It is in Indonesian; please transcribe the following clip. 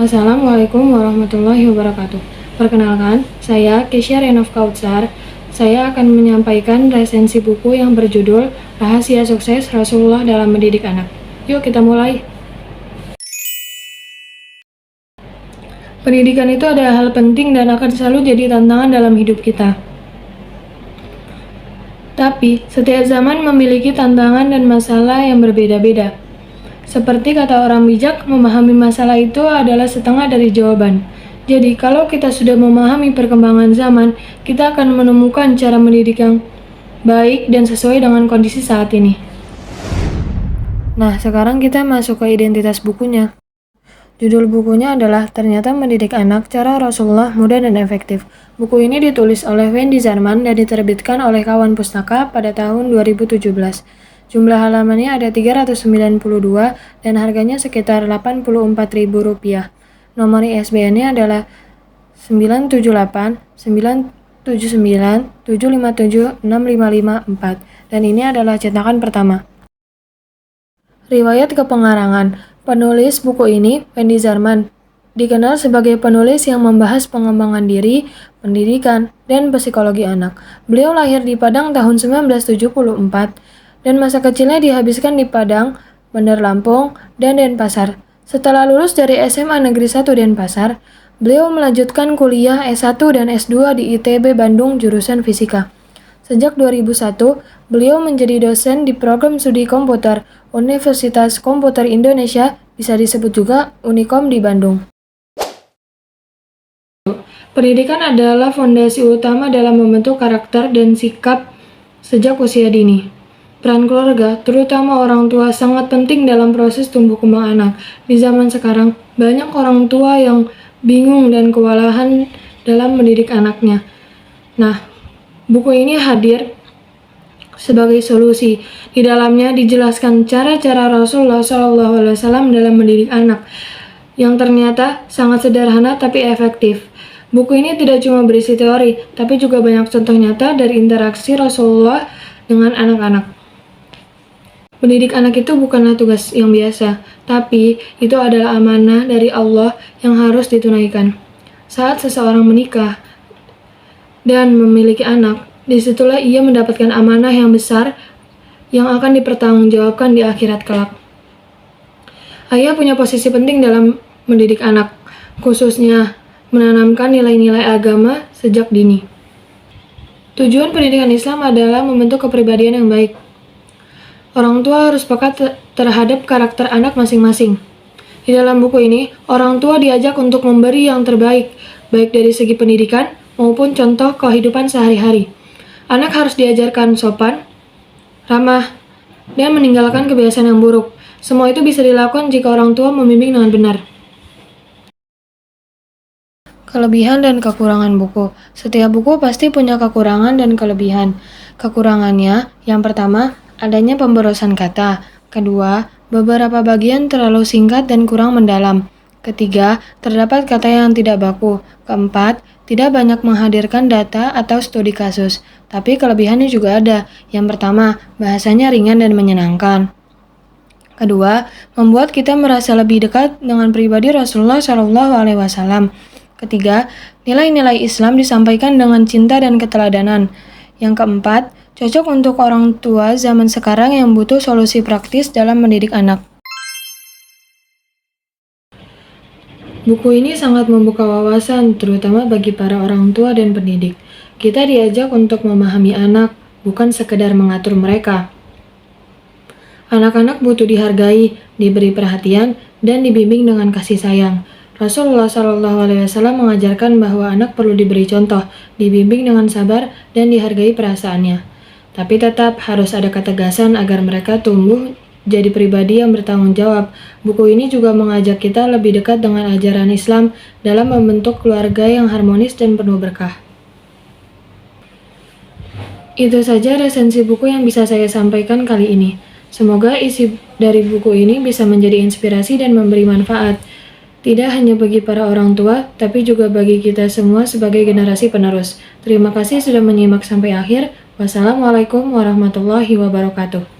Assalamualaikum warahmatullahi wabarakatuh. Perkenalkan, saya Kesya Renov Kautsar. Saya akan menyampaikan resensi buku yang berjudul Rahasia Sukses Rasulullah dalam Mendidik Anak. Yuk kita mulai. Pendidikan itu adalah hal penting dan akan selalu jadi tantangan dalam hidup kita. Tapi, setiap zaman memiliki tantangan dan masalah yang berbeda-beda. Seperti kata orang bijak, memahami masalah itu adalah setengah dari jawaban. Jadi, kalau kita sudah memahami perkembangan zaman, kita akan menemukan cara mendidik yang baik dan sesuai dengan kondisi saat ini. Nah, sekarang kita masuk ke identitas bukunya. Judul bukunya adalah Ternyata Mendidik Anak, Cara Rasulullah Mudah dan Efektif. Buku ini ditulis oleh Wendy Zarman dan diterbitkan oleh Kawan Pustaka pada tahun 2017. Jumlah halamannya ada 392 dan harganya sekitar Rp84.000. Nomor ISBN-nya adalah 978 979 757 6554 dan ini adalah cetakan pertama. Riwayat kepengarangan. Penulis buku ini, Wendy Zarman, dikenal sebagai penulis yang membahas pengembangan diri, pendidikan, dan psikologi anak. Beliau lahir di Padang tahun 1974 dan masa kecilnya dihabiskan di Padang, Bandar Lampung, dan Denpasar. Setelah lulus dari SMA Negeri 1 Denpasar, beliau melanjutkan kuliah S1 dan S2 di ITB Bandung jurusan Fisika. Sejak 2001, beliau menjadi dosen di program studi komputer Universitas Komputer Indonesia, bisa disebut juga Unikom di Bandung. Pendidikan adalah fondasi utama dalam membentuk karakter dan sikap sejak usia dini. Peran keluarga, terutama orang tua, sangat penting dalam proses tumbuh kembang anak. Di zaman sekarang, banyak orang tua yang bingung dan kewalahan dalam mendidik anaknya. Nah, buku ini hadir sebagai solusi. Di dalamnya dijelaskan cara-cara Rasulullah SAW dalam mendidik anak, yang ternyata sangat sederhana tapi efektif. Buku ini tidak cuma berisi teori, tapi juga banyak contoh nyata dari interaksi Rasulullah dengan anak-anak. Mendidik anak itu bukanlah tugas yang biasa, tapi itu adalah amanah dari Allah yang harus ditunaikan. Saat seseorang menikah dan memiliki anak, disitulah ia mendapatkan amanah yang besar yang akan dipertanggungjawabkan di akhirat kelak. Ayah punya posisi penting dalam mendidik anak, khususnya menanamkan nilai-nilai agama sejak dini. Tujuan pendidikan Islam adalah membentuk kepribadian yang baik. Orang tua harus peka terhadap karakter anak masing-masing. Di dalam buku ini, orang tua diajak untuk memberi yang terbaik, baik dari segi pendidikan maupun contoh kehidupan sehari-hari. Anak harus diajarkan sopan, ramah, dan meninggalkan kebiasaan yang buruk. Semua itu bisa dilakukan jika orang tua membimbing dengan benar. Kelebihan dan kekurangan buku. Setiap buku pasti punya kekurangan dan kelebihan. Kekurangannya, yang pertama, adanya pemborosan kata. Kedua, beberapa bagian terlalu singkat dan kurang mendalam. Ketiga, terdapat kata yang tidak baku. Keempat, tidak banyak menghadirkan data atau studi kasus. Tapi kelebihannya juga ada. Yang pertama, bahasanya ringan dan menyenangkan. Kedua, membuat kita merasa lebih dekat dengan pribadi Rasulullah SAW. Ketiga, nilai-nilai Islam disampaikan dengan cinta dan keteladanan. Yang keempat, cocok untuk orang tua zaman sekarang yang butuh solusi praktis dalam mendidik anak. Buku ini sangat membuka wawasan, terutama bagi para orang tua dan pendidik. Kita diajak untuk memahami anak, bukan sekedar mengatur mereka. Anak-anak butuh dihargai, diberi perhatian, dan dibimbing dengan kasih sayang. Rasulullah SAW mengajarkan bahwa anak perlu diberi contoh, dibimbing dengan sabar, dan dihargai perasaannya. Tapi tetap harus ada ketegasan agar mereka tumbuh jadi pribadi yang bertanggung jawab. Buku ini juga mengajak kita lebih dekat dengan ajaran Islam dalam membentuk keluarga yang harmonis dan penuh berkah. Itu saja resensi buku yang bisa saya sampaikan kali ini. Semoga isi dari buku ini bisa menjadi inspirasi dan memberi manfaat. Tidak hanya bagi para orang tua, tapi juga bagi kita semua sebagai generasi penerus. Terima kasih sudah menyimak sampai akhir. Wassalamualaikum warahmatullahi wabarakatuh.